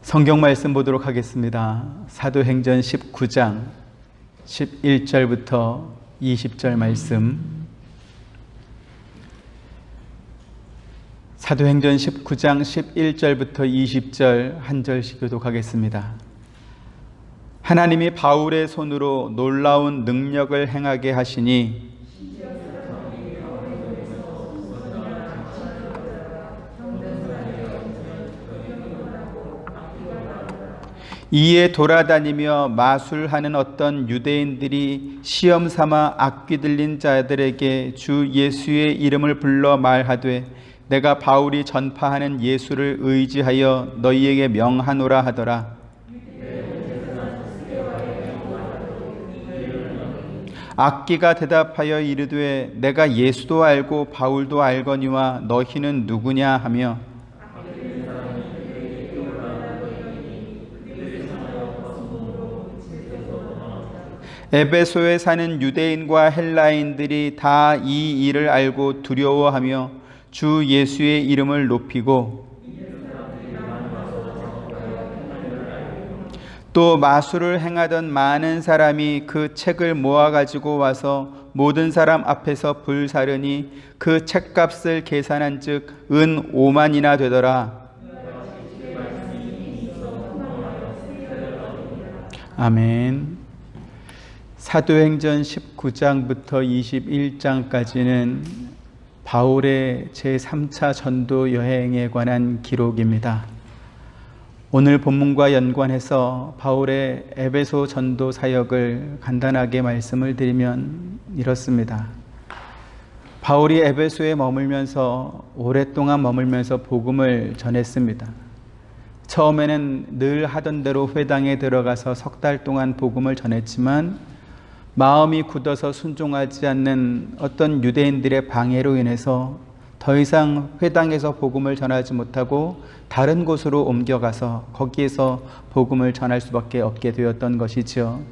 성경 말씀 보도록 하겠습니다. 사도행전 19장 11절부터 20절 말씀. 사도행전 19장 11절부터 20절 한 절씩 교독하겠습니다. 하나님이 바울의 손으로 놀라운 능력을 행하게 하시니 이에 돌아다니며 마술하는 어떤 유대인들이 시험 삼아 악귀 들린 자들에게 주 예수의 이름을 불러 말하되 내가 바울이 전파하는 예수를 의지하여 너희에게 명하노라 하더라. 악귀가 대답하여 이르되 내가 예수도 알고 바울도 알거니와 너희는 누구냐 하며 에베소에 사는 유대인과 헬라인들이 다 이 일을 알고 두려워하며 주 예수의 이름을 높이고 또 마술을 행하던 많은 사람이 그 책을 모아가지고 와서 모든 사람 앞에서 불사르니 그 책값을 계산한 즉 은 5만이나 되더라. 아멘. 사도행전 19장부터 21장까지는 바울의 제3차 전도 여행에 관한 기록입니다. 오늘 본문과 연관해서 바울의 에베소 전도 사역을 간단하게 말씀을 드리면 이렇습니다. 바울이 에베소에 오랫동안 머물면서 복음을 전했습니다. 처음에는 늘 하던 대로 회당에 들어가서 석 달 동안 복음을 전했지만 마음이 굳어서 순종하지 않는 어떤 유대인들의 방해로 인해서 더 이상 회당에서 복음을 전하지 못하고 다른 곳으로 옮겨가서 거기에서 복음을 전할 수밖에 없게 되었던 것이죠.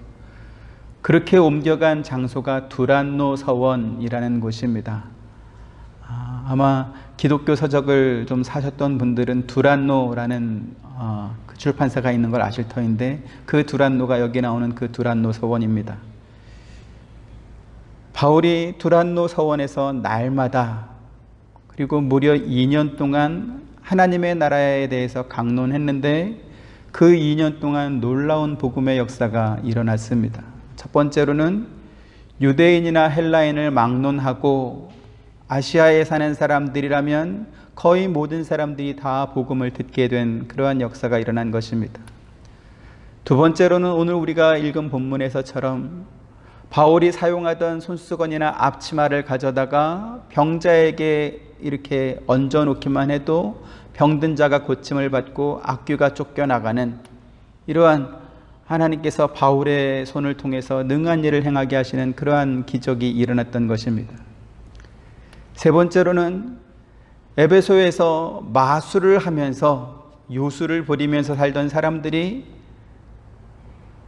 그렇게 옮겨간 장소가 두란노 서원이라는 곳입니다. 아마 기독교 서적을 좀 사셨던 분들은 두란노라는 그 출판사가 있는 걸 아실 터인데 그 두란노가 여기 나오는 그 두란노 서원입니다. 바울이 두란노 서원에서 날마다 그리고 무려 2년 동안 하나님의 나라에 대해서 강론했는데 그 2년 동안 놀라운 복음의 역사가 일어났습니다. 첫 번째로는 유대인이나 헬라인을 막론하고 아시아에 사는 사람들이라면 거의 모든 사람들이 다 복음을 듣게 된 그러한 역사가 일어난 것입니다. 두 번째로는 오늘 우리가 읽은 본문에서처럼 바울이 사용하던 손수건이나 앞치마를 가져다가 병자에게 이렇게 얹어놓기만 해도 병든 자가 고침을 받고 악귀가 쫓겨나가는 이러한 하나님께서 바울의 손을 통해서 능한 일을 행하게 하시는 그러한 기적이 일어났던 것입니다. 세 번째로는 에베소에서 마술을 하면서 요술을 부리면서 살던 사람들이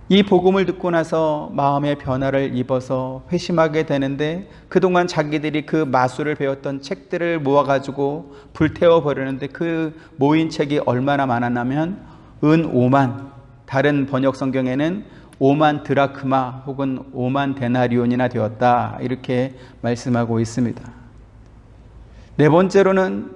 이 복음을 듣고 나서 마음의 변화를 입어서 회심하게 되는데 그동안 자기들이 그 마술을 배웠던 책들을 모아가지고 불태워버리는데 그 모인 책이 얼마나 많았냐면 은 5만, 다른 번역 성경에는 5만 드라크마 혹은 5만 데나리온이나 되었다 이렇게 말씀하고 있습니다. 네 번째로는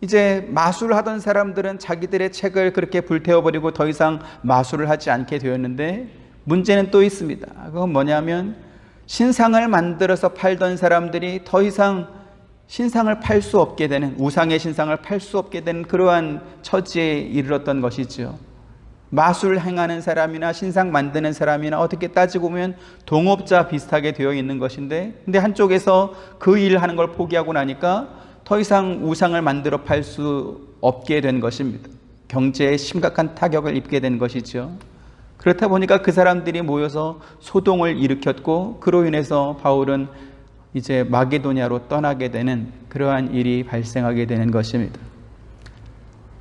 이제 마술을 하던 사람들은 자기들의 책을 그렇게 불태워버리고 더 이상 마술을 하지 않게 되었는데 문제는 또 있습니다. 그건 뭐냐면 신상을 만들어서 팔던 사람들이 더 이상 신상을 팔 수 없게 되는, 우상의 신상을 팔 수 없게 되는 그러한 처지에 이르렀던 것이죠. 마술 행하는 사람이나 신상 만드는 사람이나 어떻게 따지고 보면 동업자 비슷하게 되어 있는 것인데 근데 한쪽에서 그 일을 하는 걸 포기하고 나니까 더 이상 우상을 만들어 팔 수 없게 된 것입니다. 경제에 심각한 타격을 입게 된 것이죠. 그렇다 보니까 그 사람들이 모여서 소동을 일으켰고 그로 인해서 바울은 이제 마게도냐로 떠나게 되는 그러한 일이 발생하게 되는 것입니다.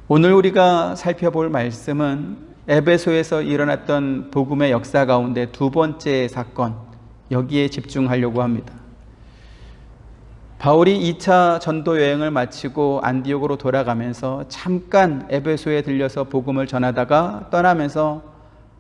오늘 우리가 살펴볼 말씀은 에베소에서 일어났던 복음의 역사 가운데 두 번째 사건, 여기에 집중하려고 합니다. 바울이 2차 전도 여행을 마치고 안디옥으로 돌아가면서 잠깐 에베소에 들려서 복음을 전하다가 떠나면서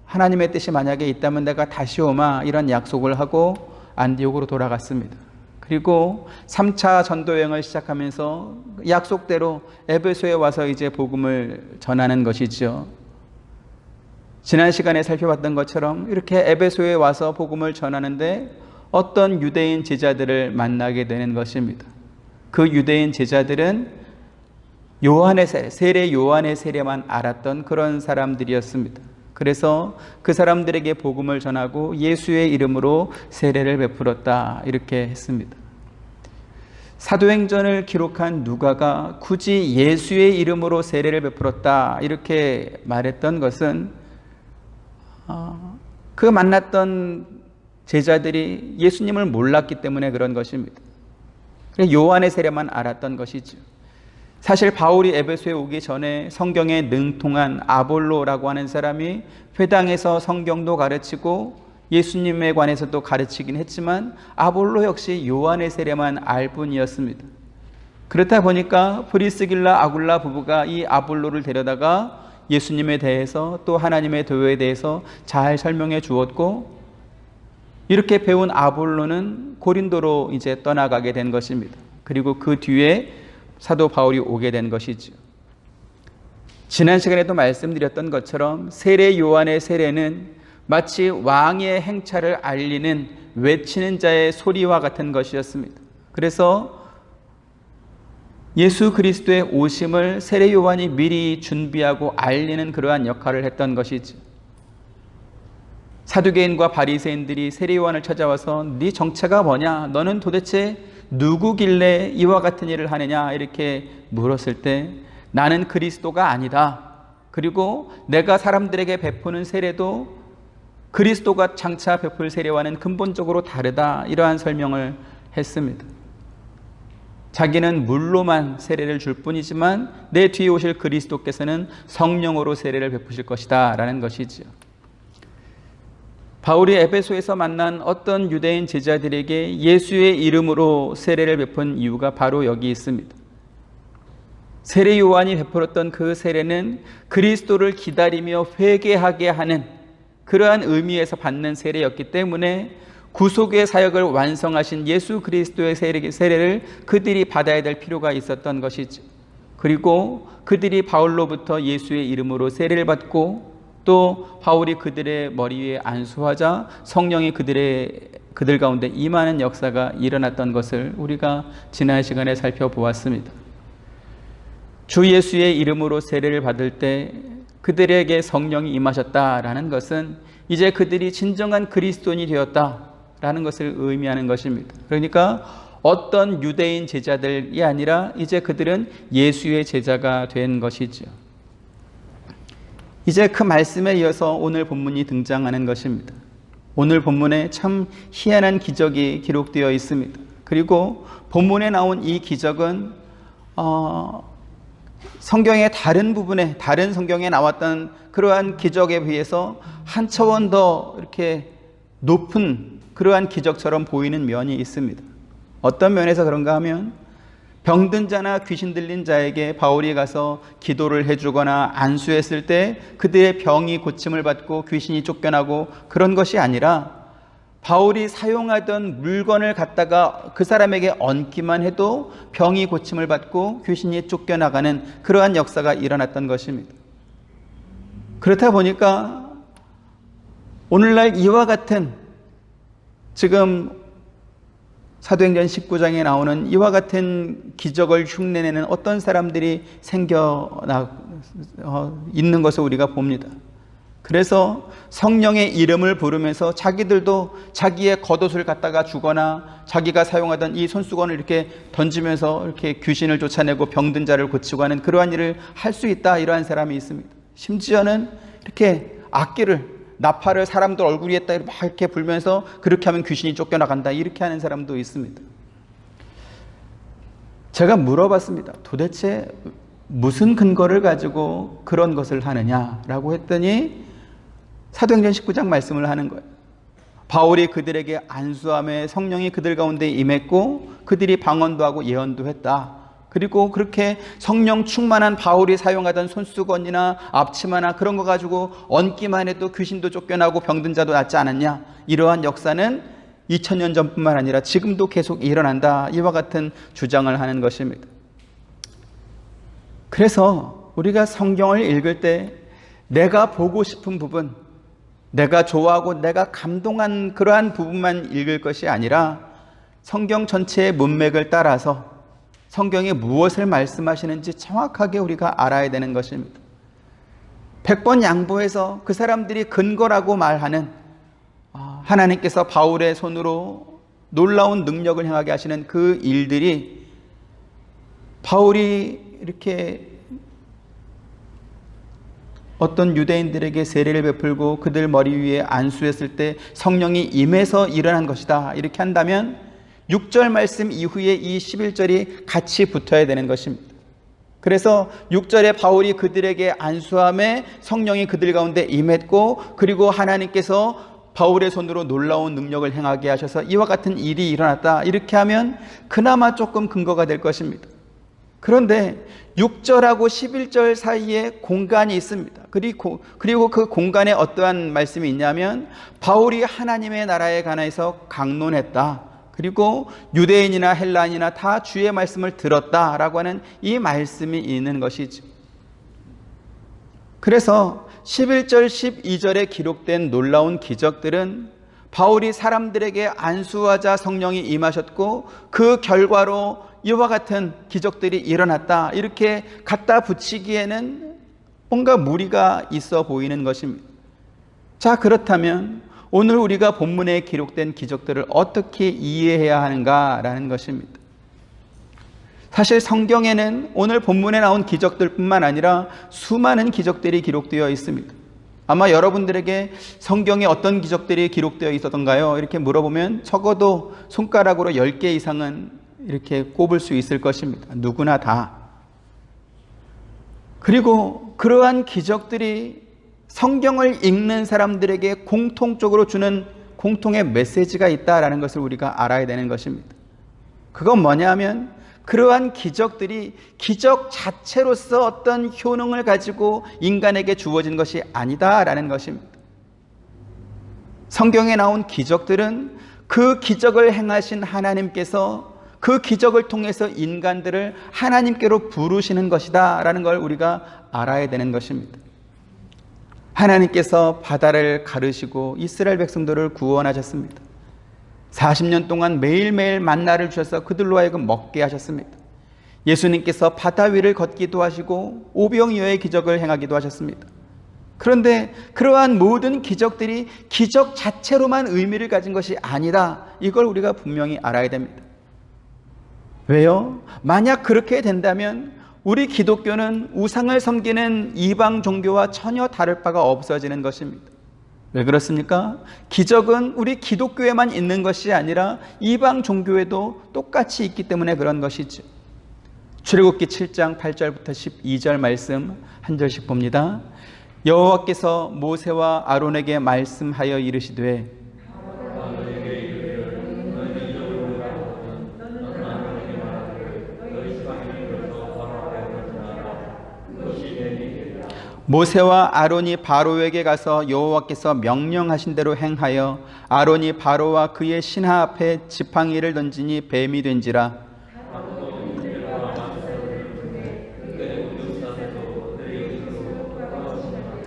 하나님의 뜻이 만약에 있다면 내가 다시 오마 이런 약속을 하고 안디옥으로 돌아갔습니다. 그리고 3차 전도 여행을 시작하면서 약속대로 에베소에 와서 이제 복음을 전하는 것이죠. 지난 시간에 살펴봤던 것처럼 이렇게 에베소에 와서 복음을 전하는데 어떤 유대인 제자들을 만나게 되는 것입니다. 그 유대인 제자들은 요한의 세례 요한의 세례만 알았던 그런 사람들이었습니다. 그래서 그 사람들에게 복음을 전하고 예수의 이름으로 세례를 베풀었다 이렇게 했습니다. 사도행전을 기록한 누가가 굳이 예수의 이름으로 세례를 베풀었다 이렇게 말했던 것은 그 만났던 제자들이 예수님을 몰랐기 때문에 그런 것입니다. 요한의 세례만 알았던 것이죠. 사실 바울이 에베소에 오기 전에 성경에 능통한 아볼로라고 하는 사람이 회당에서 성경도 가르치고 예수님에 관해서도 가르치긴 했지만 아볼로 역시 요한의 세례만 알 뿐이었습니다. 그렇다 보니까 프리스길라 아굴라 부부가 이 아볼로를 데려다가 예수님에 대해서 또 하나님의 도에 대해서 잘 설명해 주었고 이렇게 배운 아볼로는 고린도로 이제 떠나가게 된 것입니다. 그리고 그 뒤에 사도 바울이 오게 된 것이죠. 지난 시간에도 말씀드렸던 것처럼 세례 요한의 세례는 마치 왕의 행차를 알리는 외치는 자의 소리와 같은 것이었습니다. 그래서 예수 그리스도의 오심을 세례 요한이 미리 준비하고 알리는 그러한 역할을 했던 것이죠. 사두개인과 바리새인들이 세례 요한을 찾아와서 네 정체가 뭐냐? 너는 도대체 누구길래 이와 같은 일을 하느냐? 이렇게 물었을 때 나는 그리스도가 아니다. 그리고 내가 사람들에게 베푸는 세례도 그리스도가 장차 베풀 세례와는 근본적으로 다르다. 이러한 설명을 했습니다. 자기는 물로만 세례를 줄 뿐이지만 내 뒤에 오실 그리스도께서는 성령으로 세례를 베푸실 것이다 라는 것이죠. 바울이 에베소에서 만난 어떤 유대인 제자들에게 예수의 이름으로 세례를 베푼 이유가 바로 여기 있습니다. 세례 요한이 베풀었던 그 세례는 그리스도를 기다리며 회개하게 하는 그러한 의미에서 받는 세례였기 때문에 구속의 사역을 완성하신 예수 그리스도의 세례를 그들이 받아야 될 필요가 있었던 것이죠. 그리고 그들이 바울로부터 예수의 이름으로 세례를 받고 또 바울이 그들의 머리 위에 안수하자 성령이 그들 가운데 임하는 역사가 일어났던 것을 우리가 지난 시간에 살펴보았습니다. 주 예수의 이름으로 세례를 받을 때 그들에게 성령이 임하셨다라는 것은 이제 그들이 진정한 그리스도인이 되었다라는 것을 의미하는 것입니다. 그러니까 어떤 유대인 제자들이 아니라 이제 그들은 예수의 제자가 된 것이죠. 이제 그 말씀에 이어서 오늘 본문이 등장하는 것입니다. 오늘 본문에 참 희한한 기적이 기록되어 있습니다. 그리고 본문에 나온 이 기적은 성경의 다른 부분에 다른 성경에 나왔던 그러한 기적에 비해서 한 차원 더 이렇게 높은 그러한 기적처럼 보이는 면이 있습니다. 어떤 면에서 그런가 하면 병든 자나 귀신 들린 자에게 바울이 가서 기도를 해주거나 안수했을 때 그들의 병이 고침을 받고 귀신이 쫓겨나고 그런 것이 아니라 바울이 사용하던 물건을 갖다가 그 사람에게 얹기만 해도 병이 고침을 받고 귀신이 쫓겨나가는 그러한 역사가 일어났던 것입니다. 그렇다 보니까 오늘날 이와 같은 지금 사도행전 19장에 나오는 이와 같은 기적을 흉내내는 어떤 사람들이 있는 것을 우리가 봅니다. 그래서 성령의 이름을 부르면서 자기들도 자기의 겉옷을 갖다가 주거나 자기가 사용하던 이 손수건을 이렇게 던지면서 이렇게 귀신을 쫓아내고 병든 자를 고치고 하는 그러한 일을 할 수 있다, 이러한 사람이 있습니다. 심지어는 이렇게 악기를, 나팔을 사람들 얼굴 위에다 막 이렇게 불면서 그렇게 하면 귀신이 쫓겨나간다, 이렇게 하는 사람도 있습니다. 제가 물어봤습니다. 도대체 무슨 근거를 가지고 그런 것을 하느냐라고 했더니 사도행전 19장 말씀을 하는 거예요. 바울이 그들에게 안수함에 성령이 그들 가운데 임했고 그들이 방언도 하고 예언도 했다. 그리고 그렇게 성령 충만한 바울이 사용하던 손수건이나 앞치마나 그런 거 가지고 얹기만 해도 귀신도 쫓겨나고 병든 자도 낫지 않았냐. 이러한 역사는 2000년 전뿐만 아니라 지금도 계속 일어난다. 이와 같은 주장을 하는 것입니다. 그래서 우리가 성경을 읽을 때 내가 보고 싶은 부분, 내가 좋아하고 내가 감동한 그러한 부분만 읽을 것이 아니라 성경 전체의 문맥을 따라서 성경이 무엇을 말씀하시는지 정확하게 우리가 알아야 되는 것입니다. 100번 양보해서 그 사람들이 근거라고 말하는 하나님께서 바울의 손으로 놀라운 능력을 행하게 하시는 그 일들이 바울이 이렇게 어떤 유대인들에게 세례를 베풀고 그들 머리 위에 안수했을 때 성령이 임해서 일어난 것이다. 이렇게 한다면 6절 말씀 이후에 이 11절이 같이 붙어야 되는 것입니다. 그래서 6절에 바울이 그들에게 안수함에 성령이 그들 가운데 임했고 그리고 하나님께서 바울의 손으로 놀라운 능력을 행하게 하셔서 이와 같은 일이 일어났다. 이렇게 하면 그나마 조금 근거가 될 것입니다. 그런데 6절하고 11절 사이에 공간이 있습니다. 그리고 그 공간에 어떠한 말씀이 있냐면 바울이 하나님의 나라에 관해서 강론했다. 그리고 유대인이나 헬라인이나 다 주의 말씀을 들었다라고 하는 이 말씀이 있는 것이죠. 그래서 11절, 12절에 기록된 놀라운 기적들은 바울이 사람들에게 안수하자 성령이 임하셨고 그 결과로 이와 같은 기적들이 일어났다. 이렇게 갖다 붙이기에는 뭔가 무리가 있어 보이는 것입니다. 자, 그렇다면 오늘 우리가 본문에 기록된 기적들을 어떻게 이해해야 하는가라는 것입니다. 사실 성경에는 오늘 본문에 나온 기적들뿐만 아니라 수많은 기적들이 기록되어 있습니다. 아마 여러분들에게 성경에 어떤 기적들이 기록되어 있었던가요? 이렇게 물어보면 적어도 손가락으로 10개 이상은 이렇게 꼽을 수 있을 것입니다. 누구나 다. 그리고 그러한 기적들이 성경을 읽는 사람들에게 공통적으로 주는 공통의 메시지가 있다라는 것을 우리가 알아야 되는 것입니다. 그건 뭐냐면 그러한 기적들이 기적 자체로서 어떤 효능을 가지고 인간에게 주어진 것이 아니다라는 것입니다. 성경에 나온 기적들은 그 기적을 행하신 하나님께서 그 기적을 통해서 인간들을 하나님께로 부르시는 것이다 라는 걸 우리가 알아야 되는 것입니다. 하나님께서 바다를 가르시고 이스라엘 백성들을 구원하셨습니다. 40년 동안 매일매일 만나를 주셔서 그들로 하여금 먹게 하셨습니다. 예수님께서 바다 위를 걷기도 하시고 오병이어의 기적을 행하기도 하셨습니다. 그런데 그러한 모든 기적들이 기적 자체로만 의미를 가진 것이 아니다. 이걸 우리가 분명히 알아야 됩니다. 왜요? 만약 그렇게 된다면 우리 기독교는 우상을 섬기는 이방 종교와 전혀 다를 바가 없어지는 것입니다. 왜 그렇습니까? 기적은 우리 기독교에만 있는 것이 아니라 이방 종교에도 똑같이 있기 때문에 그런 것이죠. 출애굽기 7장 8절부터 12절 말씀 한 절씩 봅니다. 여호와께서 모세와 아론에게 말씀하여 이르시되 모세와 아론이 바로에게 가서 여호와께서 명령하신 대로 행하여 아론이 바로와 그의 신하 앞에 지팡이를 던지니 뱀이 된지라.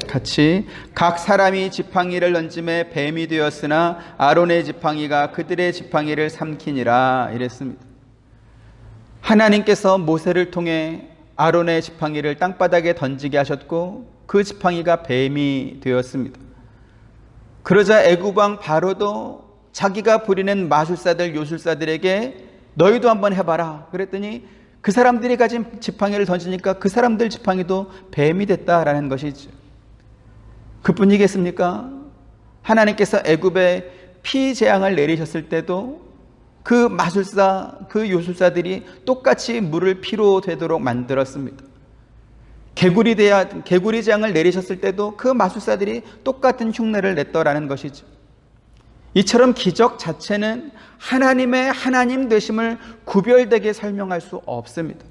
같이 각 사람이 지팡이를 던짐에 뱀이 되었으나 아론의 지팡이가 그들의 지팡이를 삼키니라 이랬습니다. 하나님께서 모세를 통해 아론의 지팡이를 땅바닥에 던지게 하셨고 그 지팡이가 뱀이 되었습니다. 그러자 애굽 왕 바로도 자기가 부리는 마술사들 요술사들에게 너희도 한번 해봐라 그랬더니 그 사람들이 가진 지팡이를 던지니까 그 사람들 지팡이도 뱀이 됐다라는 것이죠. 그뿐이겠습니까? 하나님께서 애굽에 피 재앙을 내리셨을 때도 그 마술사, 그 요술사들이 똑같이 물을 피로 되도록 만들었습니다. 개구리 재앙을 내리셨을 때도 그 마술사들이 똑같은 흉내를 냈더라는 것이죠. 이처럼 기적 자체는 하나님의 하나님 되심을 구별되게 설명할 수 없습니다.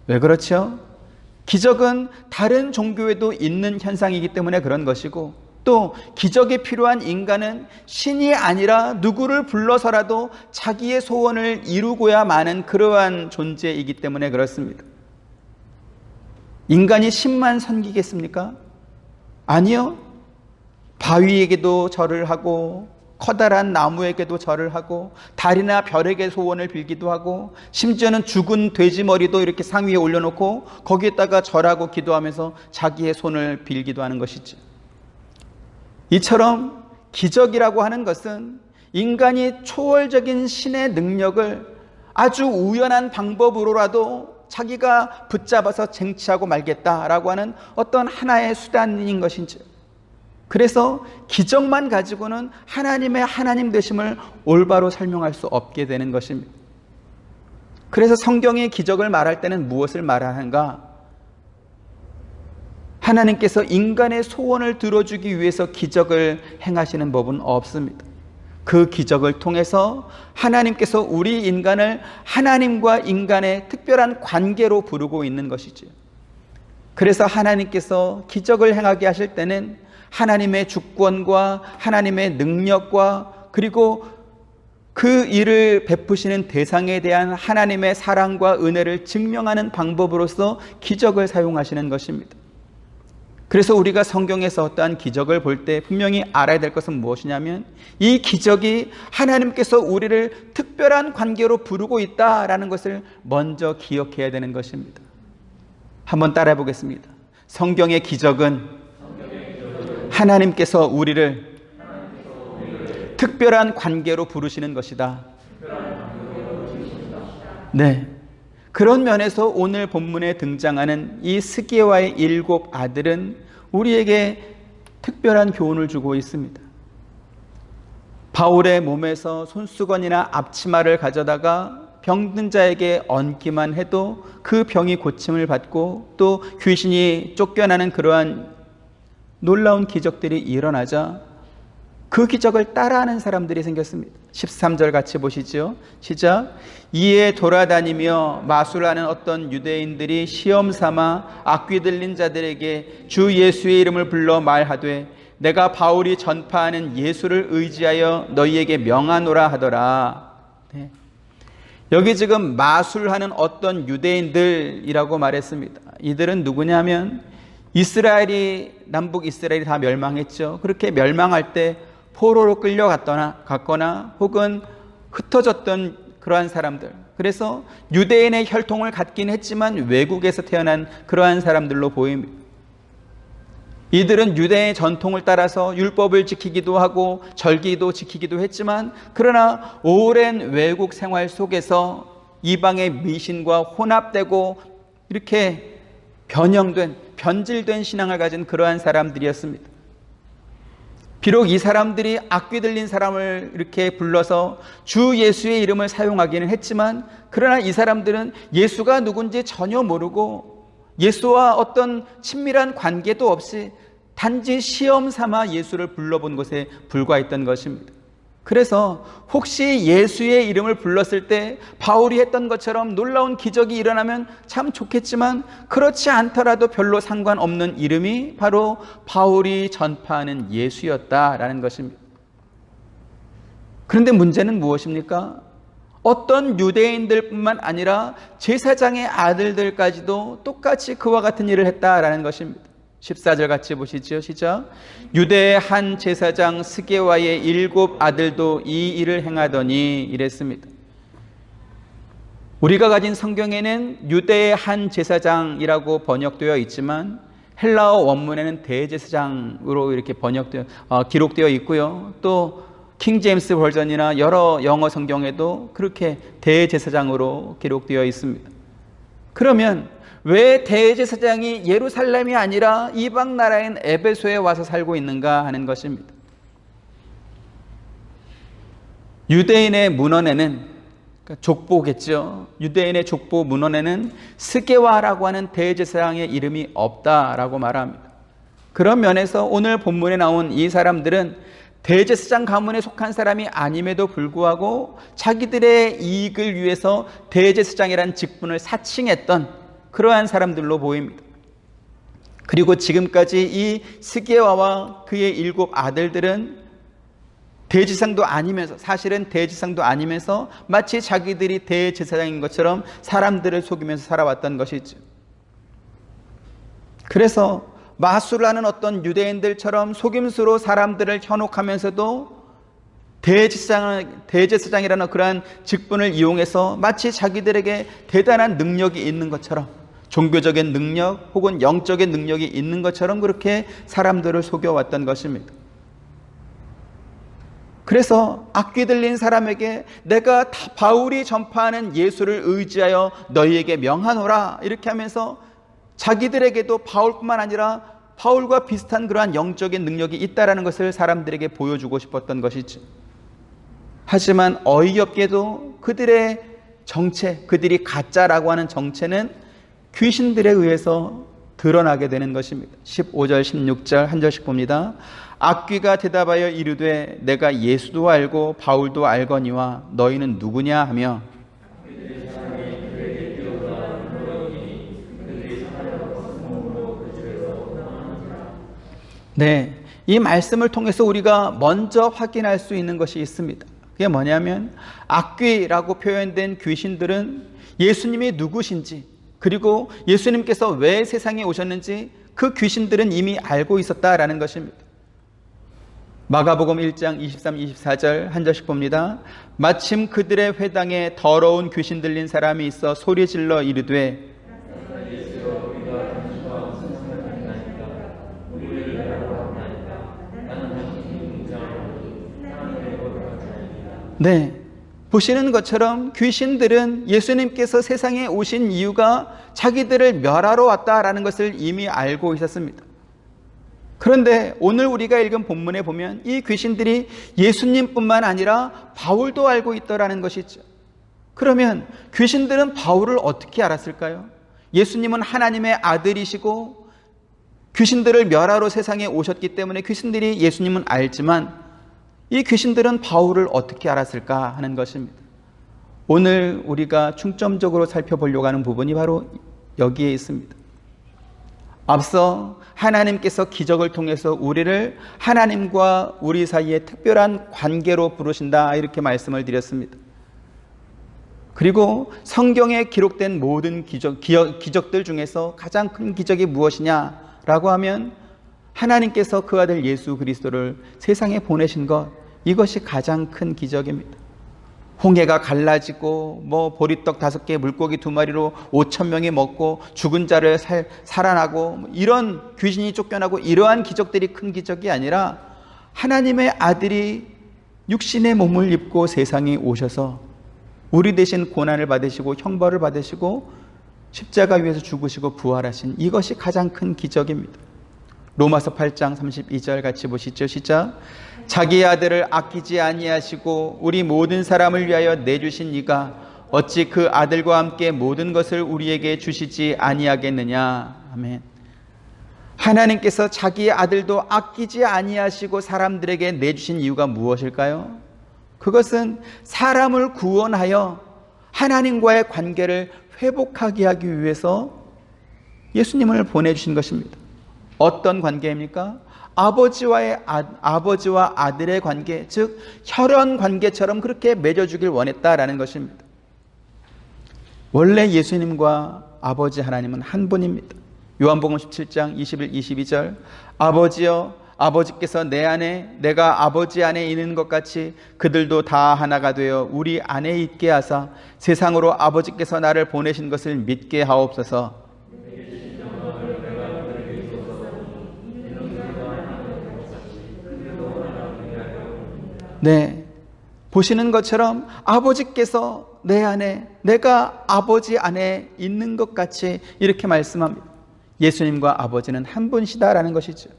왜 그렇죠? 기적은 다른 종교에도 있는 현상이기 때문에 그런 것이고, 또 기적이 필요한 인간은 신이 아니라 누구를 불러서라도 자기의 소원을 이루고야 마는 그러한 존재이기 때문에 그렇습니다. 인간이 신만 섬기겠습니까? 아니요. 바위에게도 절을 하고 커다란 나무에게도 절을 하고 달이나 별에게 소원을 빌기도 하고, 심지어는 죽은 돼지 머리도 이렇게 상 위에 올려놓고 거기에다가 절하고 기도하면서 자기의 손을 빌기도 하는 것이죠. 이처럼 기적이라고 하는 것은 인간이 초월적인 신의 능력을 아주 우연한 방법으로라도 자기가 붙잡아서 쟁취하고 말겠다라고 하는 어떤 하나의 수단인 것인지, 그래서 기적만 가지고는 하나님의 하나님 되심을 올바로 설명할 수 없게 되는 것입니다. 그래서 성경이 기적을 말할 때는 무엇을 말하는가? 하나님께서 인간의 소원을 들어주기 위해서 기적을 행하시는 법은 없습니다. 그 기적을 통해서 하나님께서 우리 인간을 하나님과 인간의 특별한 관계로 부르고 있는 것이죠. 그래서 하나님께서 기적을 행하게 하실 때는 하나님의 주권과 하나님의 능력과 그리고 그 일을 베푸시는 대상에 대한 하나님의 사랑과 은혜를 증명하는 방법으로서 기적을 사용하시는 것입니다. 그래서 우리가 성경에서 어떠한 기적을 볼 때 분명히 알아야 될 것은 무엇이냐면, 이 기적이 하나님께서 우리를 특별한 관계로 부르고 있다라는 것을 먼저 기억해야 되는 것입니다. 한번 따라해 보겠습니다. 성경의 기적은 하나님께서 우리를 특별한 관계로 부르시는 것이다. 네. 그런 면에서 오늘 본문에 등장하는 이 스게와의 7 아들은 우리에게 특별한 교훈을 주고 있습니다. 바울의 몸에서 손수건이나 앞치마를 가져다가 병든 자에게 얹기만 해도 그 병이 고침을 받고 또 귀신이 쫓겨나는 그러한 놀라운 기적들이 일어나자 그 기적을 따라하는 사람들이 생겼습니다. 13절 같이 보시죠. 시작. 이에 돌아다니며 마술하는 어떤 유대인들이 시험 삼아 악귀 들린 자들에게 주 예수의 이름을 불러 말하되 내가 바울이 전파하는 예수를 의지하여 너희에게 명하노라 하더라. 네. 여기 지금 마술하는 어떤 유대인들이라고 말했습니다. 이들은 누구냐면 남북 이스라엘이 다 멸망했죠. 그렇게 멸망할 때 포로로 끌려갔거나 혹은 흩어졌던 그러한 사람들, 그래서 유대인의 혈통을 갖긴 했지만 외국에서 태어난 그러한 사람들로 보입니다. 이들은 유대의 전통을 따라서 율법을 지키기도 하고 절기도 지키기도 했지만, 그러나 오랜 외국 생활 속에서 이방의 미신과 혼합되고 이렇게 변질된 신앙을 가진 그러한 사람들이었습니다. 비록 이 사람들이 악귀 들린 사람을 이렇게 불러서 주 예수의 이름을 사용하기는 했지만, 그러나 이 사람들은 예수가 누군지 전혀 모르고 예수와 어떤 친밀한 관계도 없이 단지 시험 삼아 예수를 불러본 것에 불과했던 것입니다. 그래서 혹시 예수의 이름을 불렀을 때 바울이 했던 것처럼 놀라운 기적이 일어나면 참 좋겠지만, 그렇지 않더라도 별로 상관없는 이름이 바로 바울이 전파하는 예수였다라는 것입니다. 그런데 문제는 무엇입니까? 어떤 유대인들뿐만 아니라 제사장의 아들들까지도 똑같이 그와 같은 일을 했다라는 것입니다. 14절 같이 보시죠. 시작. 유대의 한 제사장 스게와의 7 아들도 이 일을 행하더니 이랬습니다. 우리가 가진 성경에는 유대의 한 제사장이라고 번역되어 있지만 헬라어 원문에는 대제사장으로 이렇게 기록되어 있고요. 또 킹 제임스 버전이나 여러 영어 성경에도 그렇게 대제사장으로 기록되어 있습니다. 그러면 왜 대제사장이 예루살렘이 아니라 이방 나라인 에베소에 와서 살고 있는가 하는 것입니다. 유대인의 문헌에는, 그러니까 족보겠죠. 유대인의 족보 문헌에는 스게와라고 하는 대제사장의 이름이 없다라고 말합니다. 그런 면에서 오늘 본문에 나온 이 사람들은 대제사장 가문에 속한 사람이 아님에도 불구하고 자기들의 이익을 위해서 대제사장이라는 직분을 사칭했던 그러한 사람들로 보입니다. 그리고 지금까지 이 스게와와 그의 7 아들들은 대제사장도 아니면서, 사실은 대제사장도 아니면서 마치 자기들이 대제사장인 것처럼 사람들을 속이면서 살아왔던 것이죠. 그래서 마술하는 어떤 유대인들처럼 속임수로 사람들을 현혹하면서도 대제사장이라는 그러한 직분을 이용해서 마치 자기들에게 대단한 능력이 있는 것처럼, 종교적인 능력 혹은 영적인 능력이 있는 것처럼 그렇게 사람들을 속여왔던 것입니다. 그래서 악귀 들린 사람에게 내가 바울이 전파하는 예수를 의지하여 너희에게 명하노라 이렇게 하면서 자기들에게도 바울뿐만 아니라 바울과 비슷한 그러한 영적인 능력이 있다라는 것을 사람들에게 보여주고 싶었던 것이죠. 하지만 어이없게도 그들의 정체, 그들이 가짜라고 하는 정체는 귀신들에 의해서 드러나게 되는 것입니다. 15절 16절 한 절씩 봅니다. 악귀가 대답하여 이르되 내가 예수도 알고 바울도 알거니와 너희는 누구냐 하며 네, 이 말씀을 통해서 우리가 먼저 확인할 수 있는 것이 있습니다. 그게 뭐냐면 악귀라고 표현된 귀신들은 예수님이 누구신지, 그리고 예수님께서 왜 세상에 오셨는지 그 귀신들은 이미 알고 있었다라는 것입니다. 마가복음 1장 23, 24절 한 절씩 봅니다. 마침 그들의 회당에 더러운 귀신 들린 사람이 있어 소리질러 이르되 네, 보시는 것처럼 귀신들은 예수님께서 세상에 오신 이유가 자기들을 멸하러 왔다라는 것을 이미 알고 있었습니다. 그런데 오늘 우리가 읽은 본문에 보면 이 귀신들이 예수님뿐만 아니라 바울도 알고 있더라는 것이죠. 그러면 귀신들은 바울을 어떻게 알았을까요? 예수님은 하나님의 아들이시고 귀신들을 멸하러 세상에 오셨기 때문에 귀신들이 예수님은 알지만 이 귀신들은 바울을 어떻게 알았을까 하는 것입니다. 오늘 우리가 중점적으로 살펴보려고 하는 부분이 바로 여기에 있습니다. 앞서 하나님께서 기적을 통해서 우리를 하나님과 우리 사이에 특별한 관계로 부르신다 이렇게 말씀을 드렸습니다. 그리고 성경에 기록된 모든 기적들 중에서 가장 큰 기적이 무엇이냐라고 하면 하나님께서 그 아들 예수 그리스도를 세상에 보내신 것, 이것이 가장 큰 기적입니다. 홍해가 갈라지고 보리떡 5개 물고기 2마리로 5,000명이 먹고 죽은 자를 살아나고 이런 귀신이 쫓겨나고 이러한 기적들이 큰 기적이 아니라 하나님의 아들이 육신의 몸을 입고 세상에 오셔서 우리 대신 고난을 받으시고 형벌을 받으시고 십자가 위에서 죽으시고 부활하신 이것이 가장 큰 기적입니다. 로마서 8장 32절 같이 보시죠. 시작. 자기 아들을 아끼지 아니하시고 우리 모든 사람을 위하여 내주신 이가 어찌 그 아들과 함께 모든 것을 우리에게 주시지 아니하겠느냐. 아멘. 하나님께서 자기의 아들도 아끼지 아니하시고 사람들에게 내주신 이유가 무엇일까요? 그것은 사람을 구원하여 하나님과의 관계를 회복하게 하기 위해서 예수님을 보내주신 것입니다. 어떤 관계입니까? 아버지와 아들의 관계, 즉 혈연 관계처럼 그렇게 맺어주길 원했다라는 것입니다. 원래 예수님과 아버지 하나님은 한 분입니다. 요한복음 17장 21, 22절 아버지여 아버지께서 내 안에 내가 아버지 안에 있는 것 같이 그들도 다 하나가 되어 우리 안에 있게 하사 세상으로 아버지께서 나를 보내신 것을 믿게 하옵소서. 네, 보시는 것처럼 아버지께서 내 안에, 내가 아버지 안에 있는 것 같이 이렇게 말씀합니다. 예수님과 아버지는 한 분이시다라는 것이죠.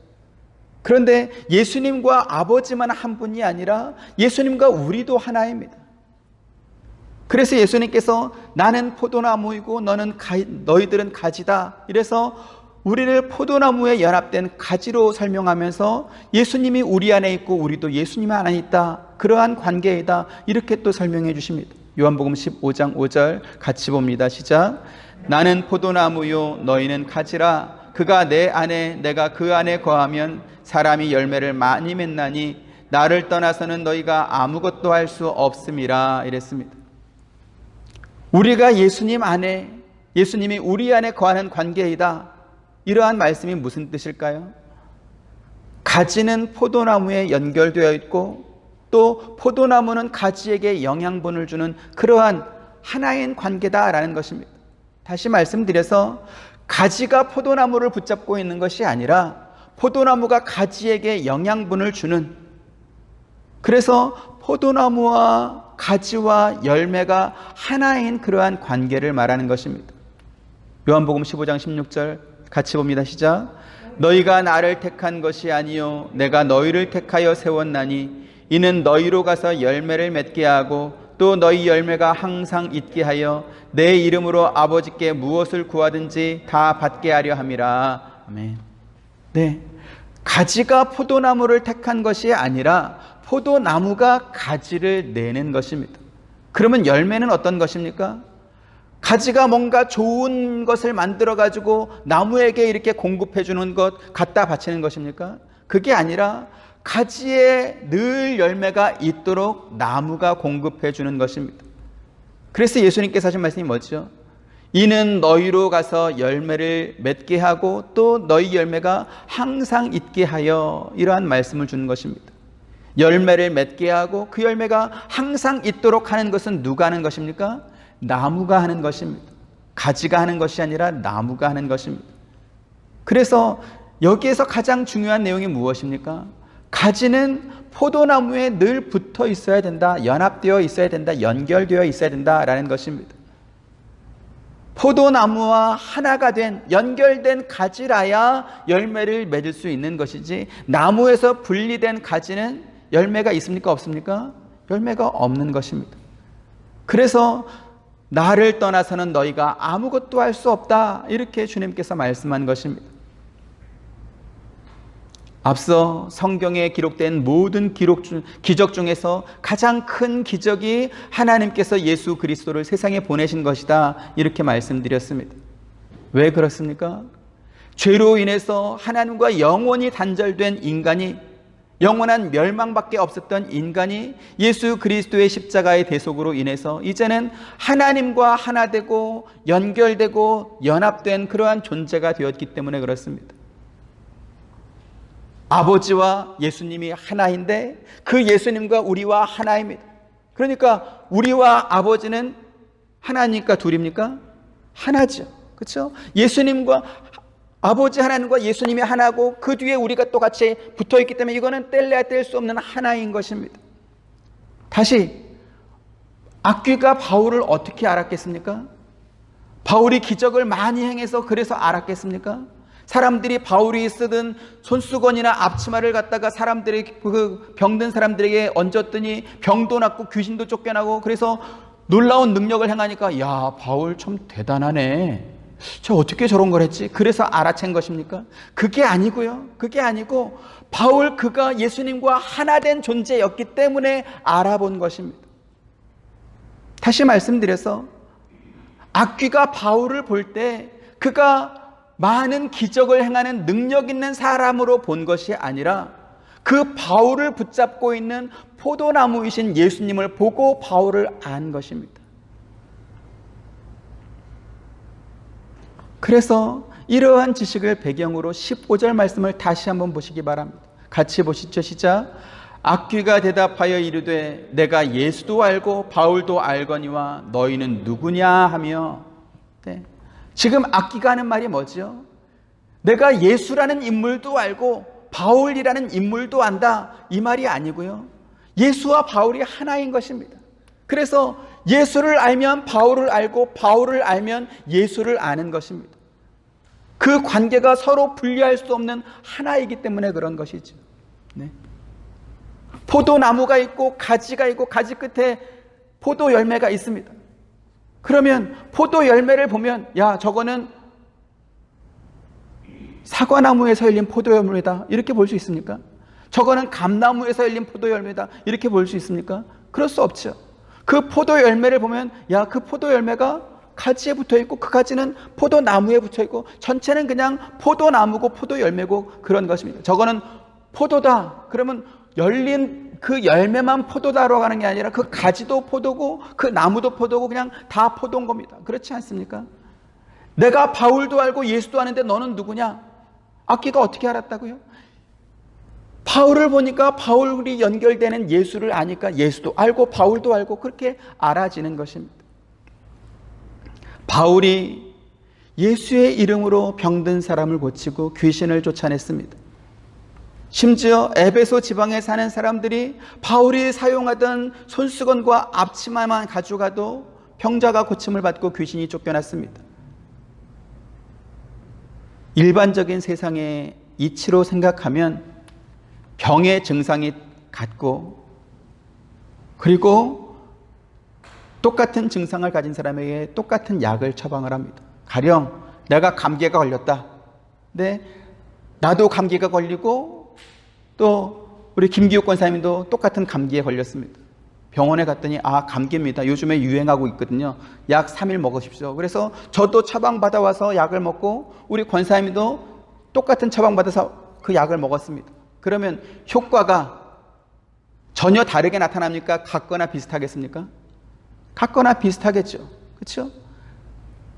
그런데 예수님과 아버지만 한 분이 아니라 예수님과 우리도 하나입니다. 그래서 예수님께서 나는 포도나무이고 너희들은 가지다. 이래서 우리를 포도나무에 연합된 가지로 설명하면서 예수님이 우리 안에 있고 우리도 예수님 안에 있다, 그러한 관계이다, 이렇게 또 설명해 주십니다. 요한복음 15장 5절 같이 봅니다. 시작. 나는 포도나무요 너희는 가지라. 그가 내 안에 내가 그 안에 거하면 사람이 열매를 많이 맺나니 나를 떠나서는 너희가 아무것도 할 수 없음이라 이랬습니다. 우리가 예수님 안에, 예수님이 우리 안에 거하는 관계이다, 이러한 말씀이 무슨 뜻일까요? 가지는 포도나무에 연결되어 있고 또 포도나무는 가지에게 영양분을 주는 그러한 하나인 관계다라는 것입니다. 다시 말씀드려서 가지가 포도나무를 붙잡고 있는 것이 아니라 포도나무가 가지에게 영양분을 주는, 그래서 포도나무와 가지와 열매가 하나인 그러한 관계를 말하는 것입니다. 요한복음 15장 16절 같이 봅니다. 시작. 너희가 나를 택한 것이 아니요 내가 너희를 택하여 세웠나니 이는 너희로 가서 열매를 맺게 하고 또 너희 열매가 항상 있게 하여 내 이름으로 아버지께 무엇을 구하든지 다 받게 하려 함이라. 아멘. 네, 가지가 포도나무를 택한 것이 아니라 포도나무가 가지를 내는 것입니다. 그러면 열매는 어떤 것입니까? 가지가 뭔가 좋은 것을 만들어 가지고 나무에게 이렇게 공급해 주는 것, 갖다 바치는 것입니까? 그게 아니라 가지에 늘 열매가 있도록 나무가 공급해 주는 것입니다. 그래서 예수님께서 하신 말씀이 뭐죠? 이는 너희로 가서 열매를 맺게 하고 또 너희 열매가 항상 있게 하여, 이러한 말씀을 주는 것입니다. 열매를 맺게 하고 그 열매가 항상 있도록 하는 것은 누가 하는 것입니까? 나무가 하는 것입니다. 가지가 하는 것이 아니라 나무가 하는 것입니다. 그래서 여기에서 가장 중요한 내용이 무엇입니까? 가지는 포도나무에 늘 붙어 있어야 된다, 연합되어 있어야 된다, 연결되어 있어야 된다라는 것입니다. 포도나무와 하나가 된, 연결된 가지라야 열매를 맺을 수 있는 것이지, 나무에서 분리된 가지는 열매가 있습니까? 없습니까? 열매가 없는 것입니다. 그래서 나를 떠나서는 너희가 아무것도 할 수 없다, 이렇게 주님께서 말씀한 것입니다. 앞서 성경에 기록된 모든 기적 중에서 가장 큰 기적이 하나님께서 예수 그리스도를 세상에 보내신 것이다, 이렇게 말씀드렸습니다. 왜 그렇습니까? 죄로 인해서 하나님과 영원히 단절된 인간이, 영원한 멸망밖에 없었던 인간이 예수 그리스도의 십자가의 대속으로 인해서 이제는 하나님과 하나 되고 연결되고 연합된 그러한 존재가 되었기 때문에 그렇습니다. 아버지와 예수님이 하나인데 그 예수님과 우리와 하나입니다. 그러니까 우리와 아버지는 하나니까 둘입니까? 하나죠. 그렇죠? 예수님과 아버지 하나님과 예수님이 하나고 그 뒤에 우리가 또 같이 붙어있기 때문에 이거는 뗄래야 뗄 수 없는 하나인 것입니다. 다시, 악귀가 바울을 어떻게 알았겠습니까? 바울이 기적을 많이 행해서 그래서 알았겠습니까? 사람들이 바울이 쓰던 손수건이나 앞치마를 갖다가 사람들에게, 그 병든 사람들에게 얹었더니 병도 낫고 귀신도 쫓겨나고, 그래서 놀라운 능력을 행하니까 야, 바울 참 대단하네, 저 어떻게 저런 걸 했지? 그래서 알아챈 것입니까? 그게 아니고요. 그게 아니고 바울, 그가 예수님과 하나 된 존재였기 때문에 알아본 것입니다. 다시 말씀드려서 악귀가 바울을 볼 때 그가 많은 기적을 행하는 능력 있는 사람으로 본 것이 아니라 그 바울을 붙잡고 있는 포도나무이신 예수님을 보고 바울을 안 것입니다. 그래서 이러한 지식을 배경으로 15절 말씀을 다시 한번 보시기 바랍니다. 같이 보시죠. 시작. 악귀가 대답하여 이르되 내가 예수도 알고 바울도 알거니와 너희는 누구냐 하며. 네. 지금 악귀가 하는 말이 뭐죠? 내가 예수라는 인물도 알고 바울이라는 인물도 안다, 이 말이 아니고요. 예수와 바울이 하나인 것입니다. 그래서 예수를 알면 바울을 알고 바울을 알면 예수를 아는 것입니다. 그 관계가 서로 분리할 수 없는 하나이기 때문에 그런 것이죠. 네. 포도나무가 있고 가지가 있고 가지 끝에 포도 열매가 있습니다. 그러면 포도 열매를 보면 야, 저거는 사과나무에서 열린 포도열매다 이렇게 볼 수 있습니까? 저거는 감나무에서 열린 포도열매다 이렇게 볼 수 있습니까? 그럴 수 없죠. 그 포도열매를 보면 야, 그 포도열매가 가지에 붙어 있고 그 가지는 포도나무에 붙어 있고 전체는 그냥 포도나무고 포도열매고 그런 것입니다. 저거는 포도다. 그러면 열린 그 열매만 포도다라고 하는 게 아니라 그 가지도 포도고 그 나무도 포도고 그냥 다 포도인 겁니다. 그렇지 않습니까? 내가 바울도 알고 예수도 아는데 너는 누구냐? 악귀가 어떻게 알았다고요? 바울을 보니까 바울이 연결되는 예수를 아니까 예수도 알고 바울도 알고 그렇게 알아지는 것입니다. 바울이 예수의 이름으로 병든 사람을 고치고 귀신을 쫓아냈습니다. 심지어 에베소 지방에 사는 사람들이 바울이 사용하던 손수건과 앞치마만 가져가도 병자가 고침을 받고 귀신이 쫓겨났습니다. 일반적인 세상의 이치로 생각하면 병의 증상이 같고 그리고 똑같은 증상을 가진 사람에게 똑같은 약을 처방을 합니다. 가령 내가 감기가 걸렸다. 근데 나도 감기가 걸리고 또 우리 김기욱 권사님도 똑같은 감기에 걸렸습니다. 병원에 갔더니 감기입니다. 요즘에 유행하고 있거든요. 약 3일 먹으십시오. 그래서 저도 처방받아 와서 약을 먹고 우리 권사님도 똑같은 처방받아서 그 약을 먹었습니다. 그러면 효과가 전혀 다르게 나타납니까? 같거나 비슷하겠습니까? 같거나 비슷하겠죠. 그렇죠?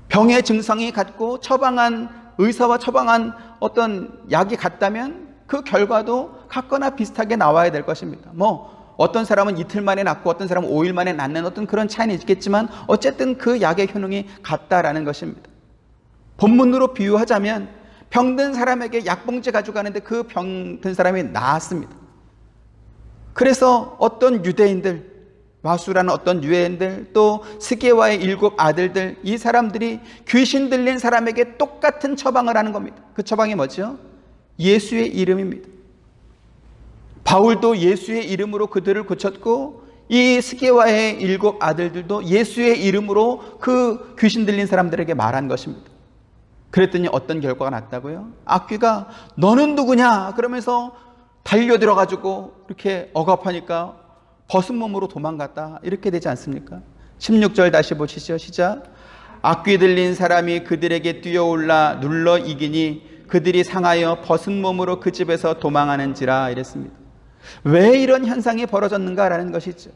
병의 증상이 같고 의사와 처방한 어떤 약이 같다면 그 결과도 같거나 비슷하게 나와야 될 것입니다. 어떤 사람은 이틀 만에 낫고 어떤 사람은 5일 만에 낫는 어떤 그런 차이는 있겠지만 어쨌든 그 약의 효능이 같다라는 것입니다. 본문으로 비유하자면 병든 사람에게 약봉지 가져가는데 그 병든 사람이 나았습니다. 그래서 어떤 유대인들, 마수라는 어떤 유대인들, 또 스게와의 7 아들들, 이 사람들이 귀신 들린 사람에게 똑같은 처방을 하는 겁니다. 그 처방이 뭐죠? 예수의 이름입니다. 바울도 예수의 이름으로 그들을 고쳤고 이 스게와의 7 아들들도 예수의 이름으로 그 귀신 들린 사람들에게 말한 것입니다. 그랬더니 어떤 결과가 났다고요? 악귀가 너는 누구냐? 그러면서 달려들어가지고 이렇게 억압하니까 벗은 몸으로 도망갔다. 이렇게 되지 않습니까? 16절 다시 보시죠. 시작. 악귀 들린 사람이 그들에게 뛰어올라 눌러 이기니 그들이 상하여 벗은 몸으로 그 집에서 도망하는지라 이랬습니다. 왜 이런 현상이 벌어졌는가라는 것이죠.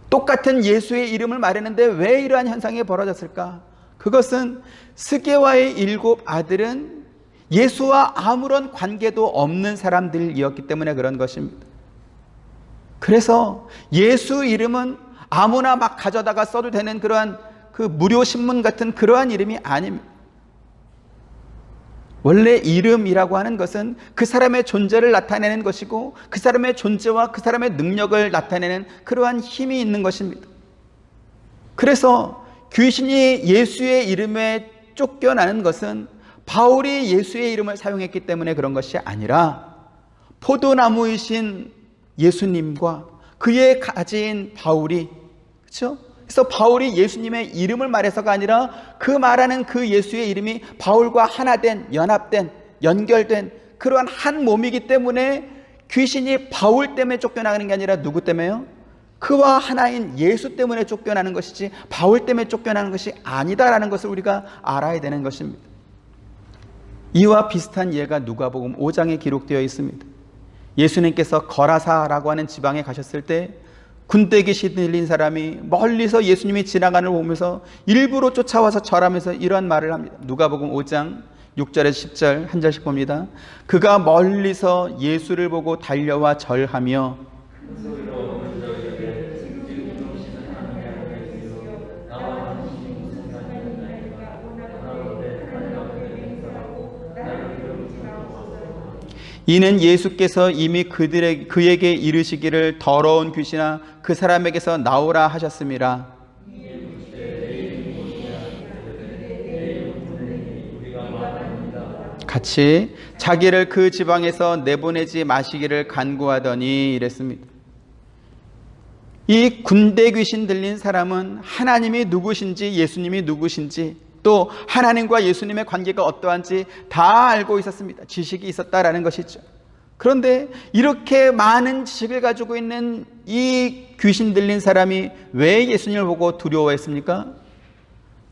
똑같은 예수의 이름을 말했는데 왜 이러한 현상이 벌어졌을까? 그것은 스게와의 7 아들은 예수와 아무런 관계도 없는 사람들이었기 때문에 그런 것입니다. 그래서 예수 이름은 아무나 막 가져다가 써도 되는 그러한 그 무료 신문 같은 그러한 이름이 아닙니다. 원래 이름이라고 하는 것은 그 사람의 존재를 나타내는 것이고 그 사람의 존재와 그 사람의 능력을 나타내는 그러한 힘이 있는 것입니다. 그래서 귀신이 예수의 이름에 쫓겨나는 것은 바울이 예수의 이름을 사용했기 때문에 그런 것이 아니라 포도나무이신 예수님과 그의 가진 바울이, 그렇죠? 그래서 바울이 예수님의 이름을 말해서가 아니라 그 말하는 그 예수의 이름이 바울과 하나된, 연합된, 연결된 그러한 한 몸이기 때문에 귀신이 바울 때문에 쫓겨나는 게 아니라 누구 때문에요? 그와 하나인 예수 때문에 쫓겨나는 것이지 바울 때문에 쫓겨나는 것이 아니다라는 것을 우리가 알아야 되는 것입니다. 이와 비슷한 예가 누가복음 5장에 기록되어 있습니다. 예수님께서 거라사라고 하는 지방에 가셨을 때 군대 귀신 들린 사람이 멀리서 예수님이 지나가는 걸 보면서 일부러 쫓아와서 절하면서 이러한 말을 합니다. 누가복음 5장 6절에서 10절 한 절씩 봅니다. 그가 멀리서 예수를 보고 달려와 절하며 이는 예수께서 이미 그에게 이르시기를 더러운 귀신아 그 사람에게서 나오라 하셨음이라. 같이 자기를 그 지방에서 내보내지 마시기를 간구하더니 이랬습니다. 이 군대 귀신 들린 사람은 하나님이 누구신지 예수님이 누구신지 또 하나님과 예수님의 관계가 어떠한지 다 알고 있었습니다. 지식이 있었다라는 것이죠. 그런데 이렇게 많은 지식을 가지고 있는 이 귀신 들린 사람이 왜 예수님을 보고 두려워했습니까?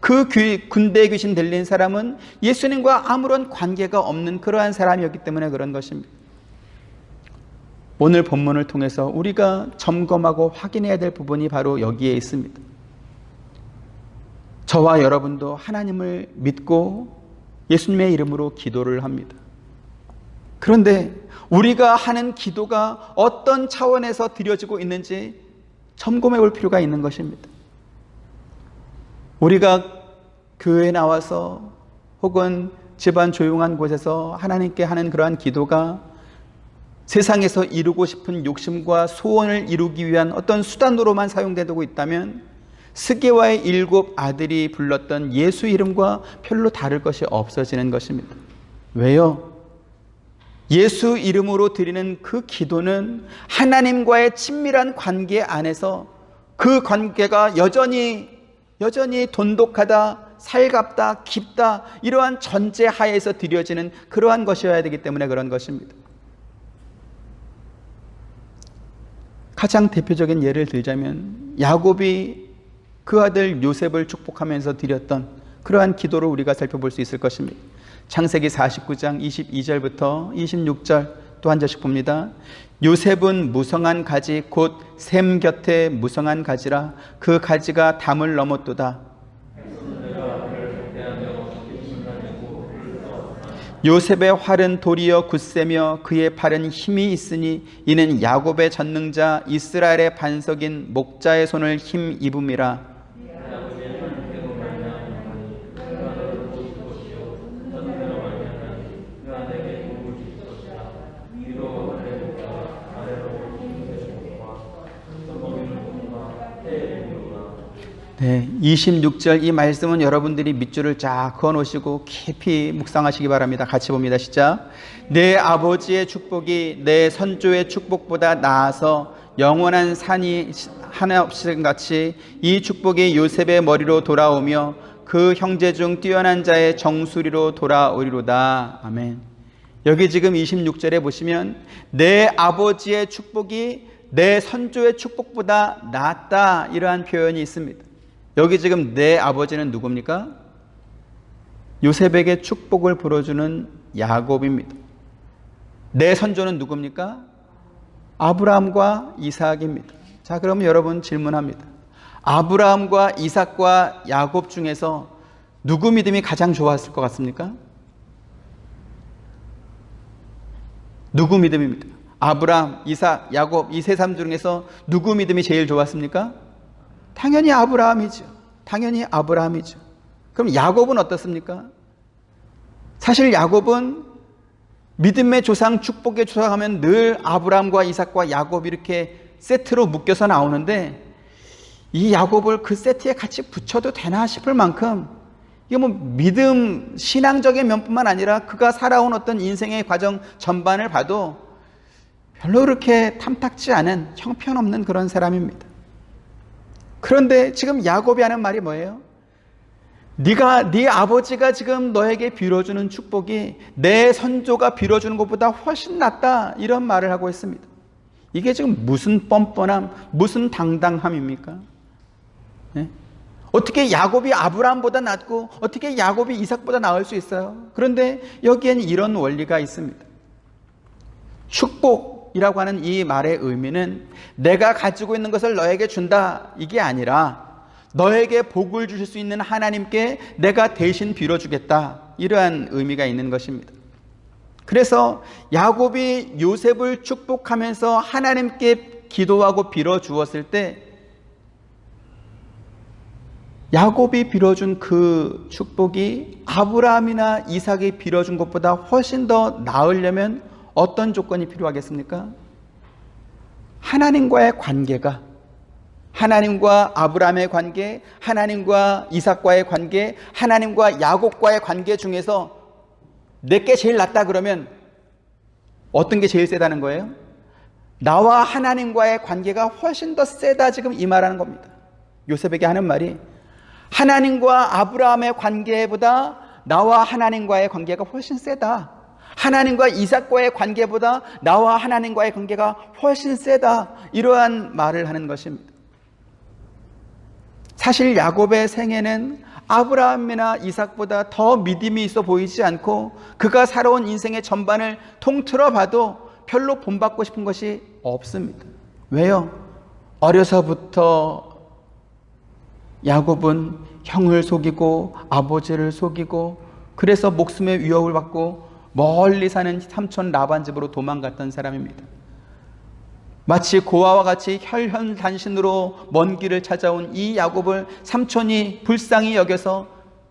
그 군대 귀신 들린 사람은 예수님과 아무런 관계가 없는 그러한 사람이었기 때문에 그런 것입니다. 오늘 본문을 통해서 우리가 점검하고 확인해야 될 부분이 바로 여기에 있습니다. 저와 여러분도 하나님을 믿고 예수님의 이름으로 기도를 합니다. 그런데 우리가 하는 기도가 어떤 차원에서 드려지고 있는지 점검해 볼 필요가 있는 것입니다. 우리가 교회에 나와서 혹은 집안 조용한 곳에서 하나님께 하는 그러한 기도가 세상에서 이루고 싶은 욕심과 소원을 이루기 위한 어떤 수단으로만 사용되고 있다면 스게와의 7 아들이 불렀던 예수 이름과 별로 다를 것이 없어지는 것입니다. 왜요? 예수 이름으로 드리는 그 기도는 하나님과의 친밀한 관계 안에서 그 관계가 여전히 돈독하다, 살갑다, 깊다, 이러한 전제 하에서 드려지는 그러한 것이어야 되기 때문에 그런 것입니다. 가장 대표적인 예를 들자면 야곱이 그 아들 요셉을 축복하면서 드렸던 그러한 기도를 우리가 살펴볼 수 있을 것입니다. 창세기 49장 22절부터 26절 또 한 절씩 봅니다. 요셉은 무성한 가지 곧 샘 곁에 무성한 가지라 그 가지가 담을 넘었도다. 요셉의 활은 도리어 굳세며 그의 팔은 힘이 있으니 이는 야곱의 전능자 이스라엘의 반석인 목자의 손을 힘 입음이라. 네, 26절 이 말씀은 여러분들이 밑줄을 쫙 그어놓으시고 깊이 묵상하시기 바랍니다. 같이 봅니다. 시작. 내 아버지의 축복이 내 선조의 축복보다 나아서 영원한 산이 하나 없음 같이 이 축복이 요셉의 머리로 돌아오며 그 형제 중 뛰어난 자의 정수리로 돌아오리로다. 아멘. 여기 지금 26절에 보시면 내 아버지의 축복이 내 선조의 축복보다 낫다, 이러한 표현이 있습니다. 여기 지금 내 아버지는 누굽니까? 요셉에게 축복을 불어주는 야곱입니다. 내 선조는 누굽니까? 아브라함과 이삭입니다. 자, 그러면 여러분 질문합니다. 아브라함과 이삭과 야곱 중에서 누구 믿음이 가장 좋았을 것 같습니까? 누구 믿음입니다. 아브라함, 이삭, 야곱 이 세 사람 중에서 누구 믿음이 제일 좋았습니까? 당연히 아브라함이죠. 당연히 아브라함이죠. 그럼 야곱은 어떻습니까? 사실 야곱은 믿음의 조상, 축복의 조상 하면 늘 아브라함과 이삭과 야곱 이렇게 세트로 묶여서 나오는데 이 야곱을 그 세트에 같이 붙여도 되나 싶을 만큼 이게 뭐 믿음, 신앙적인 면뿐만 아니라 그가 살아온 어떤 인생의 과정 전반을 봐도 별로 그렇게 탐탁지 않은 형편없는 그런 사람입니다. 그런데 지금 야곱이 하는 말이 뭐예요? 네 아버지가 지금 너에게 빌어주는 축복이 내 선조가 빌어주는 것보다 훨씬 낫다, 이런 말을 하고 있습니다. 이게 지금 무슨 뻔뻔함, 무슨 당당함입니까? 네? 어떻게 야곱이 아브라함보다 낫고 어떻게 야곱이 이삭보다 나을 수 있어요? 그런데 여기에는 이런 원리가 있습니다. 축복이라고 하는 이 말의 의미는 내가 가지고 있는 것을 너에게 준다, 이게 아니라 너에게 복을 주실 수 있는 하나님께 내가 대신 빌어주겠다, 이러한 의미가 있는 것입니다. 그래서 야곱이 요셉을 축복하면서 하나님께 기도하고 빌어주었을 때 야곱이 빌어준 그 축복이 아브라함이나 이삭이 빌어준 것보다 훨씬 더 나으려면 어떤 조건이 필요하겠습니까? 하나님과의 관계가, 하나님과 아브라함의 관계, 하나님과 이삭과의 관계, 하나님과 야곱과의 관계 중에서 내게 제일 낫다 그러면 어떤 게 제일 세다는 거예요? 나와 하나님과의 관계가 훨씬 더 세다, 지금 이 말하는 겁니다. 요셉에게 하는 말이 하나님과 아브라함의 관계보다 나와 하나님과의 관계가 훨씬 세다. 하나님과 이삭과의 관계보다 나와 하나님과의 관계가 훨씬 세다. 이러한 말을 하는 것입니다. 사실 야곱의 생애는 아브라함이나 이삭보다 더 믿음이 있어 보이지 않고 그가 살아온 인생의 전반을 통틀어 봐도 별로 본받고 싶은 것이 없습니다. 왜요? 어려서부터 야곱은 형을 속이고 아버지를 속이고 그래서 목숨의 위협을 받고 멀리 사는 삼촌 라반 집으로 도망갔던 사람입니다. 마치 고아와 같이 혈혈단신으로 먼 길을 찾아온 이 야곱을 삼촌이 불쌍히 여겨서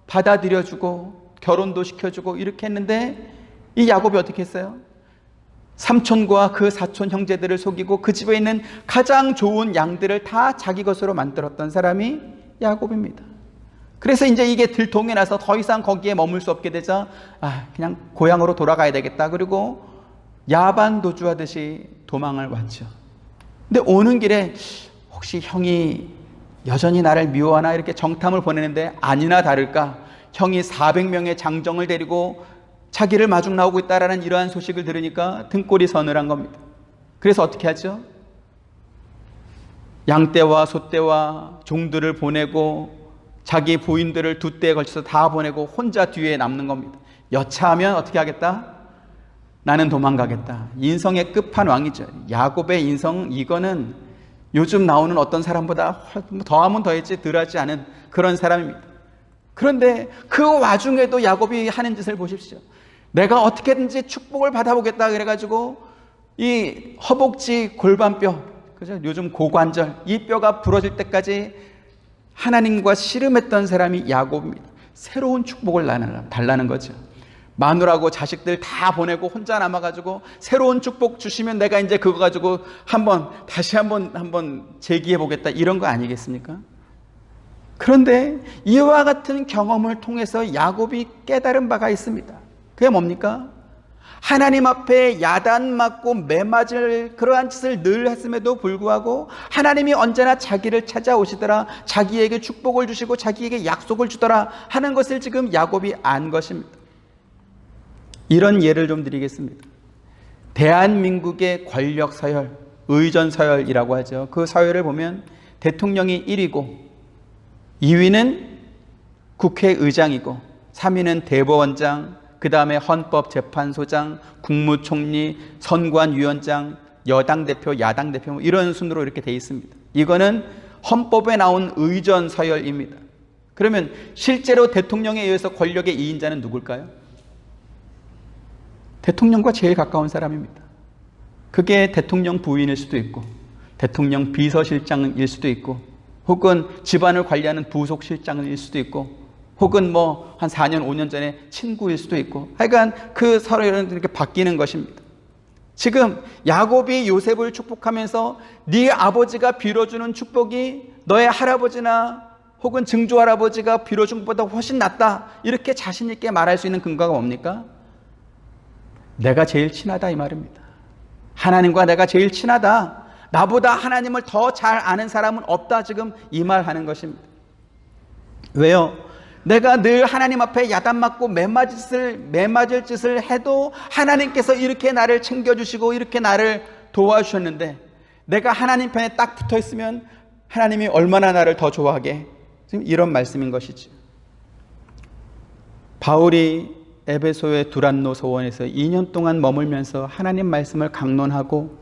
받아들여주고 결혼도 시켜주고 이렇게 했는데 이 야곱이 어떻게 했어요? 삼촌과 그 사촌 형제들을 속이고 그 집에 있는 가장 좋은 양들을 다 자기 것으로 만들었던 사람이 야곱입니다. 그래서 이제 이게 들통이 나서 더 이상 거기에 머물 수 없게 되자 그냥 고향으로 돌아가야 되겠다. 그리고 야반 도주하듯이 도망을 왔죠. 근데 오는 길에 혹시 형이 여전히 나를 미워하나 이렇게 정탐을 보내는데 아니나 다를까 형이 400명의 장정을 데리고 자기를 마중 나오고 있다라는 이러한 소식을 들으니까 등골이 서늘한 겁니다. 그래서 어떻게 하죠? 양떼와 소떼와 종들을 보내고 자기 부인들을 2대에 걸쳐서 다 보내고 혼자 뒤에 남는 겁니다. 여차하면 어떻게 하겠다? 나는 도망가겠다. 인성의 끝판왕이죠. 야곱의 인성, 이거는 요즘 나오는 어떤 사람보다 더하면 더했지 덜하지 않은 그런 사람입니다. 그런데 그 와중에도 야곱이 하는 짓을 보십시오. 내가 어떻게든지 축복을 받아보겠다 그래가지고 이 허벅지 골반뼈, 그죠? 요즘 고관절, 이 뼈가 부러질 때까지 하나님과 씨름했던 사람이 야곱입니다. 새로운 축복을 달라는 거죠. 마누라고 자식들 다 보내고 혼자 남아가지고 새로운 축복 주시면 내가 이제 그거 가지고 다시 한번 재기해 보겠다 이런 거 아니겠습니까? 그런데 이와 같은 경험을 통해서 야곱이 깨달은 바가 있습니다. 그게 뭡니까? 하나님 앞에 야단 맞고 매맞을 그러한 짓을 늘 했음에도 불구하고 하나님이 언제나 자기를 찾아오시더라, 자기에게 축복을 주시고 자기에게 약속을 주더라 하는 것을 지금 야곱이 안 것입니다. 이런 예를 좀 드리겠습니다. 대한민국의 권력 서열, 의전 서열이라고 하죠. 그 서열을 보면 대통령이 1위고 2위는 국회의장이고 3위는 대법원장, 그 다음에 헌법재판소장, 국무총리, 선관위원장, 여당 대표, 야당 대표 이런 순으로 이렇게 돼 있습니다. 이거는 헌법에 나온 의전 서열입니다. 그러면 실제로 대통령에 의해서 권력의 2인자는 누굴까요? 대통령과 제일 가까운 사람입니다. 그게 대통령 부인일 수도 있고 대통령 비서실장일 수도 있고 혹은 집안을 관리하는 부속실장일 수도 있고 혹은 한 4년, 5년 전에 친구일 수도 있고 하여간 그 서열은 이렇게 바뀌는 것입니다. 지금 야곱이 요셉을 축복하면서 네 아버지가 빌어주는 축복이 너의 할아버지나 혹은 증조할아버지가 빌어준 것보다 훨씬 낫다 이렇게 자신 있게 말할 수 있는 근거가 뭡니까? 내가 제일 친하다 이 말입니다. 하나님과 내가 제일 친하다. 나보다 하나님을 더 잘 아는 사람은 없다 지금 이 말하는 것입니다. 왜요? 내가 늘 하나님 앞에 야단 맞고 매맞을 짓을 해도 하나님께서 이렇게 나를 챙겨주시고 이렇게 나를 도와주셨는데 내가 하나님 편에 딱 붙어 있으면 하나님이 얼마나 나를 더 좋아하게 지금 이런 말씀인 것이죠. 바울이 에베소의 두란노 소원에서 2년 동안 머물면서 하나님 말씀을 강론하고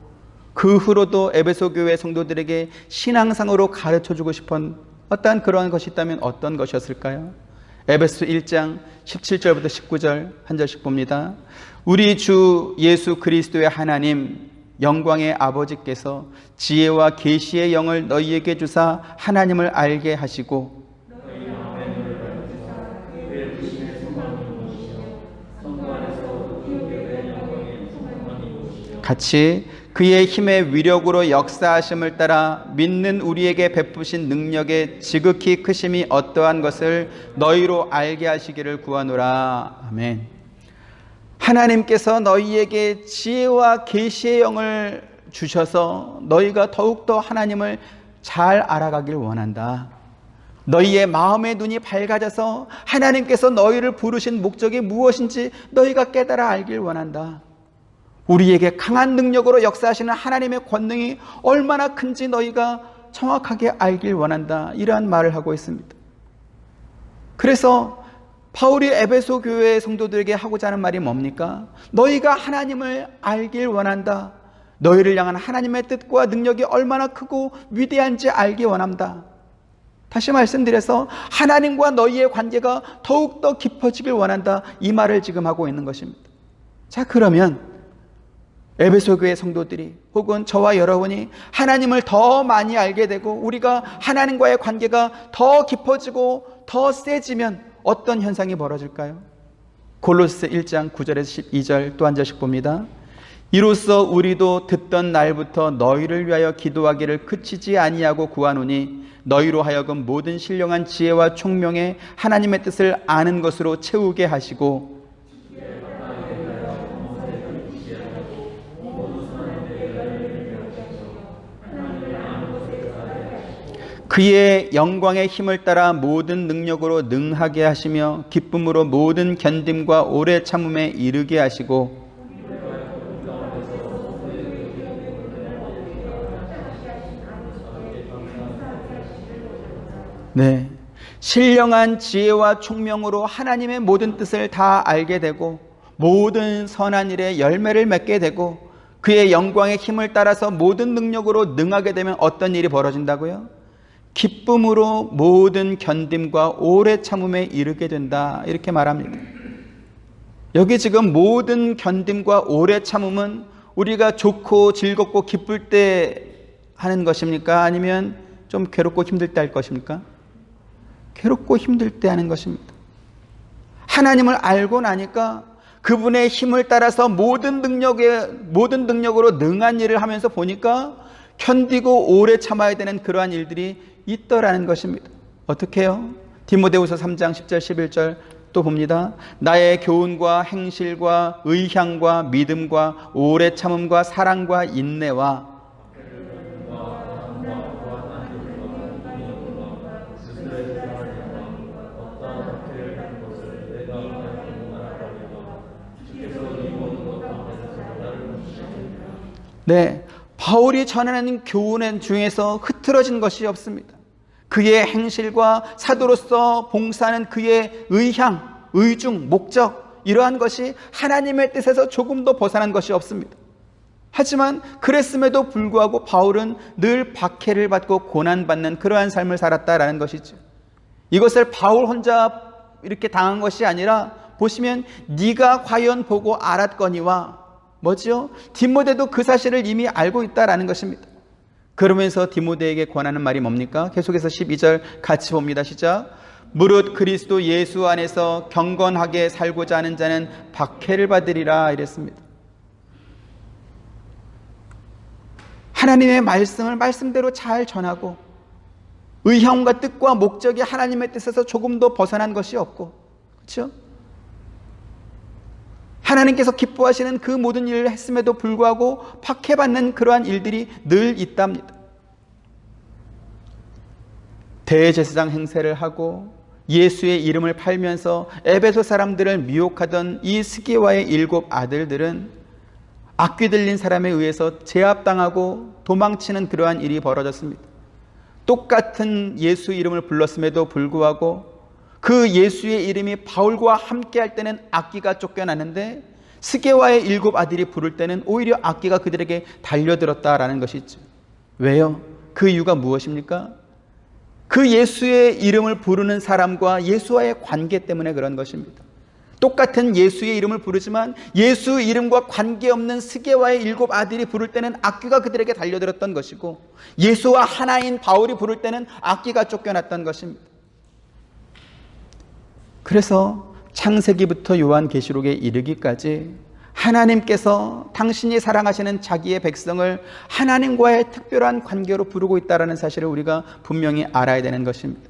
그 후로도 에베소 교회 성도들에게 신앙상으로 가르쳐주고 싶은 어떠한 그러한 것이 있다면 어떤 것이었을까요? 에베소 1장 17절부터 19절 한 절씩 봅니다. 우리 주 예수 그리스도의 하나님 영광의 아버지께서 지혜와 계시의 영을 너희에게 주사 하나님을 알게 하시고 같이 그의 힘의 위력으로 역사하심을 따라 믿는 우리에게 베푸신 능력의 지극히 크심이 어떠한 것을 너희로 알게 하시기를 구하노라. 아멘. 하나님께서 너희에게 지혜와 계시의 영을 주셔서 너희가 더욱더 하나님을 잘 알아가길 원한다. 너희의 마음의 눈이 밝아져서 하나님께서 너희를 부르신 목적이 무엇인지 너희가 깨달아 알길 원한다. 우리에게 강한 능력으로 역사하시는 하나님의 권능이 얼마나 큰지 너희가 정확하게 알길 원한다. 이러한 말을 하고 있습니다. 그래서 바울이 에베소 교회 성도들에게 하고자 하는 말이 뭡니까? 너희가 하나님을 알길 원한다. 너희를 향한 하나님의 뜻과 능력이 얼마나 크고 위대한지 알기 원한다. 다시 말씀드려서 하나님과 너희의 관계가 더욱더 깊어지길 원한다. 이 말을 지금 하고 있는 것입니다. 자, 그러면 에베소 교회 성도들이 혹은 저와 여러분이 하나님을 더 많이 알게 되고 우리가 하나님과의 관계가 더 깊어지고 더 세지면 어떤 현상이 벌어질까요? 골로새 1장 9절에서 12절 또 한 절씩 봅니다. 이로써 우리도 듣던 날부터 너희를 위하여 기도하기를 그치지 아니하고 구하노니 너희로 하여금 모든 신령한 지혜와 총명에 하나님의 뜻을 아는 것으로 채우게 하시고 그의 영광의 힘을 따라 모든 능력으로 능하게 하시며 기쁨으로 모든 견딤과 오래 참음에 이르게 하시고 네, 신령한 지혜와 총명으로 하나님의 모든 뜻을 다 알게 되고 모든 선한 일에 열매를 맺게 되고 그의 영광의 힘을 따라서 모든 능력으로 능하게 되면 어떤 일이 벌어진다고요? 기쁨으로 모든 견딤과 오래 참음에 이르게 된다. 이렇게 말합니다. 여기 지금 모든 견딤과 오래 참음은 우리가 좋고 즐겁고 기쁠 때 하는 것입니까? 아니면 좀 괴롭고 힘들 때 할 것입니까? 괴롭고 힘들 때 하는 것입니다. 하나님을 알고 나니까 그분의 힘을 따라서 모든 능력으로 능한 일을 하면서 보니까 견디고 오래 참아야 되는 그러한 일들이 있더라는 것입니다. 어떻게 해요? 디모데후서 3장 10절 11절 또 봅니다. 나의 교훈과 행실과 의향과 믿음과 오래 참음과 사랑과 인내와 네, 바울이 전하는 교훈 중에서 흐트러진 것이 없습니다. 그의 행실과 사도로서 봉사하는 그의 의향, 의중, 목적 이러한 것이 하나님의 뜻에서 조금도 벗어난 것이 없습니다. 하지만 그랬음에도 불구하고 바울은 늘 박해를 받고 고난받는 그러한 삶을 살았다라는 것이죠. 이것을 바울 혼자 이렇게 당한 것이 아니라 보시면 네가 과연 보고 알았거니와 뭐죠? 디모데도 그 사실을 이미 알고 있다라는 것입니다. 그러면서 디모데에게 권하는 말이 뭡니까? 계속해서 12절 같이 봅니다. 시작. 무릇 그리스도 예수 안에서 경건하게 살고자 하는 자는 박해를 받으리라 이랬습니다. 하나님의 말씀을 말씀대로 잘 전하고 의향과 뜻과 목적이 하나님의 뜻에서 조금도 벗어난 것이 없고 그렇죠? 하나님께서 기뻐하시는 그 모든 일을 했음에도 불구하고 박해받는 그러한 일들이 늘 있답니다. 대제사장 행세를 하고 예수의 이름을 팔면서 에베소 사람들을 미혹하던 이 스게와의 7 아들들은 악귀 들린 사람에 의해서 제압당하고 도망치는 그러한 일이 벌어졌습니다. 똑같은 예수 이름을 불렀음에도 불구하고 그 예수의 이름이 바울과 함께 할 때는 악귀가 쫓겨나는데 스게와의 7 아들이 부를 때는 오히려 악귀가 그들에게 달려들었다라는 것이 있죠. 왜요? 그 이유가 무엇입니까? 그 예수의 이름을 부르는 사람과 예수와의 관계 때문에 그런 것입니다. 똑같은 예수의 이름을 부르지만 예수 이름과 관계없는 스게와의 7 아들이 부를 때는 악귀가 그들에게 달려들었던 것이고 예수와 하나인 바울이 부를 때는 악귀가 쫓겨났던 것입니다. 그래서 창세기부터 요한계시록에 이르기까지 하나님께서 당신이 사랑하시는 자기의 백성을 하나님과의 특별한 관계로 부르고 있다는 사실을 우리가 분명히 알아야 되는 것입니다.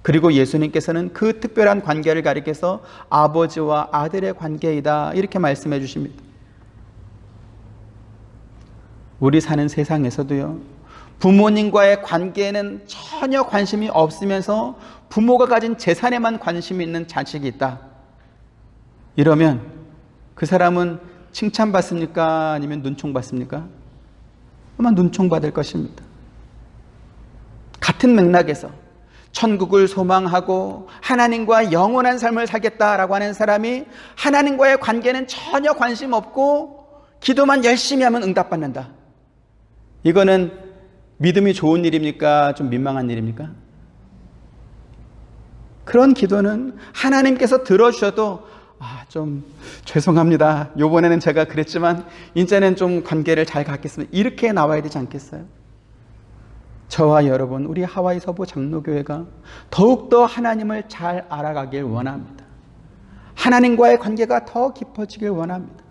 그리고 예수님께서는 그 특별한 관계를 가리켜서 아버지와 아들의 관계이다 이렇게 말씀해 주십니다. 우리 사는 세상에서도요, 부모님과의 관계에는 전혀 관심이 없으면서 부모가 가진 재산에만 관심이 있는 자식이 있다. 이러면 그 사람은 칭찬받습니까? 아니면 눈총받습니까? 아마 눈총받을 것입니다. 같은 맥락에서 천국을 소망하고 하나님과 영원한 삶을 살겠다라고 하는 사람이 하나님과의 관계는 전혀 관심 없고 기도만 열심히 하면 응답받는다. 이거는 믿음이 좋은 일입니까? 좀 민망한 일입니까? 그런 기도는 하나님께서 들어주셔도 좀 죄송합니다. 요번에는 제가 그랬지만 이제는 좀 관계를 잘 갖겠습니다. 이렇게 나와야 되지 않겠어요? 저와 여러분, 우리 하와이 서부 장로교회가 더욱더 하나님을 잘 알아가길 원합니다. 하나님과의 관계가 더 깊어지길 원합니다.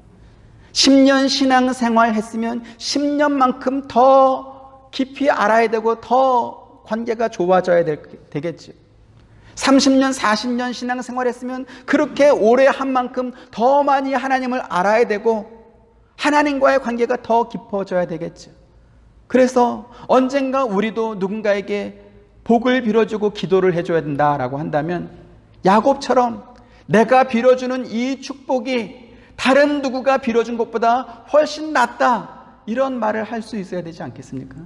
10년 신앙생활 했으면 10년만큼 더 깊이 알아야 되고 더 관계가 좋아져야 되겠죠. 30년, 40년 신앙생활 했으면 그렇게 오래 한 만큼 더 많이 하나님을 알아야 되고 하나님과의 관계가 더 깊어져야 되겠죠. 그래서 언젠가 우리도 누군가에게 복을 빌어주고 기도를 해줘야 된다라고 한다면 야곱처럼 내가 빌어주는 이 축복이 다른 누구가 빌어준 것보다 훨씬 낫다, 이런 말을 할 수 있어야 되지 않겠습니까?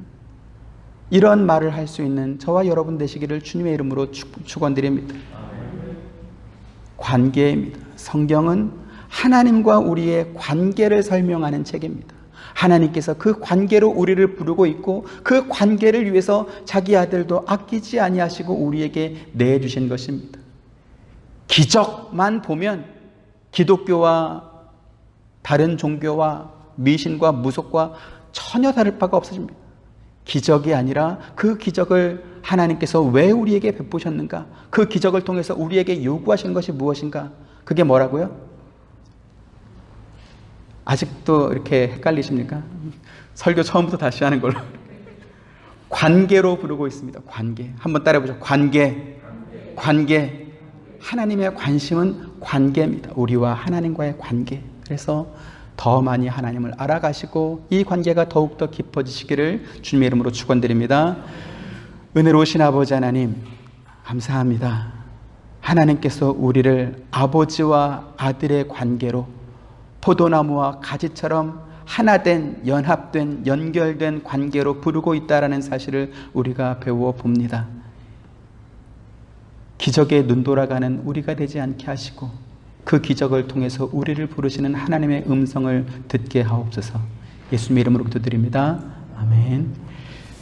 이런 말을 할 수 있는 저와 여러분 되시기를 주님의 이름으로 축원드립니다. 관계입니다. 성경은 하나님과 우리의 관계를 설명하는 책입니다. 하나님께서 그 관계로 우리를 부르고 있고 그 관계를 위해서 자기 아들도 아끼지 아니하시고 우리에게 내주신 것입니다. 기적만 보면 기독교와 다른 종교와 미신과 무속과 전혀 다를 바가 없어집니다. 기적이 아니라 그 기적을 하나님께서 왜 우리에게 베푸셨는가? 그 기적을 통해서 우리에게 요구하신 것이 무엇인가? 그게 뭐라고요? 아직도 이렇게 헷갈리십니까? 설교 처음부터 다시 하는 걸로. 관계로 부르고 있습니다. 관계. 한번 따라해보죠. 관계. 하나님의 관심은 관계입니다. 우리와 하나님과의 관계. 그래서 더 많이 하나님을 알아가시고 이 관계가 더욱더 깊어지시기를 주님의 이름으로 축원드립니다. 은혜로우신 아버지 하나님, 감사합니다. 하나님께서 우리를 아버지와 아들의 관계로 포도나무와 가지처럼 하나된, 연합된, 연결된 관계로 부르고 있다는 사실을 우리가 배워 봅니다. 기적에 눈돌아가는 우리가 되지 않게 하시고 그 기적을 통해서 우리를 부르시는 하나님의 음성을 듣게 하옵소서. 예수님의 이름으로 기도드립니다. 아멘.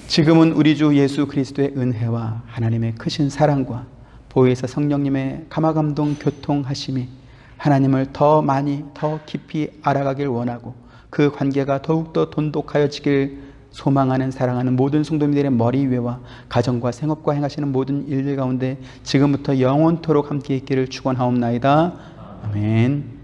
지금은 우리 주 예수 그리스도의 은혜와 하나님의 크신 사랑과 보혜사 성령님의 감화감동 교통하심이 하나님을 더 많이 더 깊이 알아가길 원하고 그 관계가 더욱더 돈독하여지길 소망하는 사랑하는 모든 성도님들의 머리 위와 가정과 생업과 행하시는 모든 일들 가운데 지금부터 영원토록 함께 있기를 축원하옵나이다. 아멘.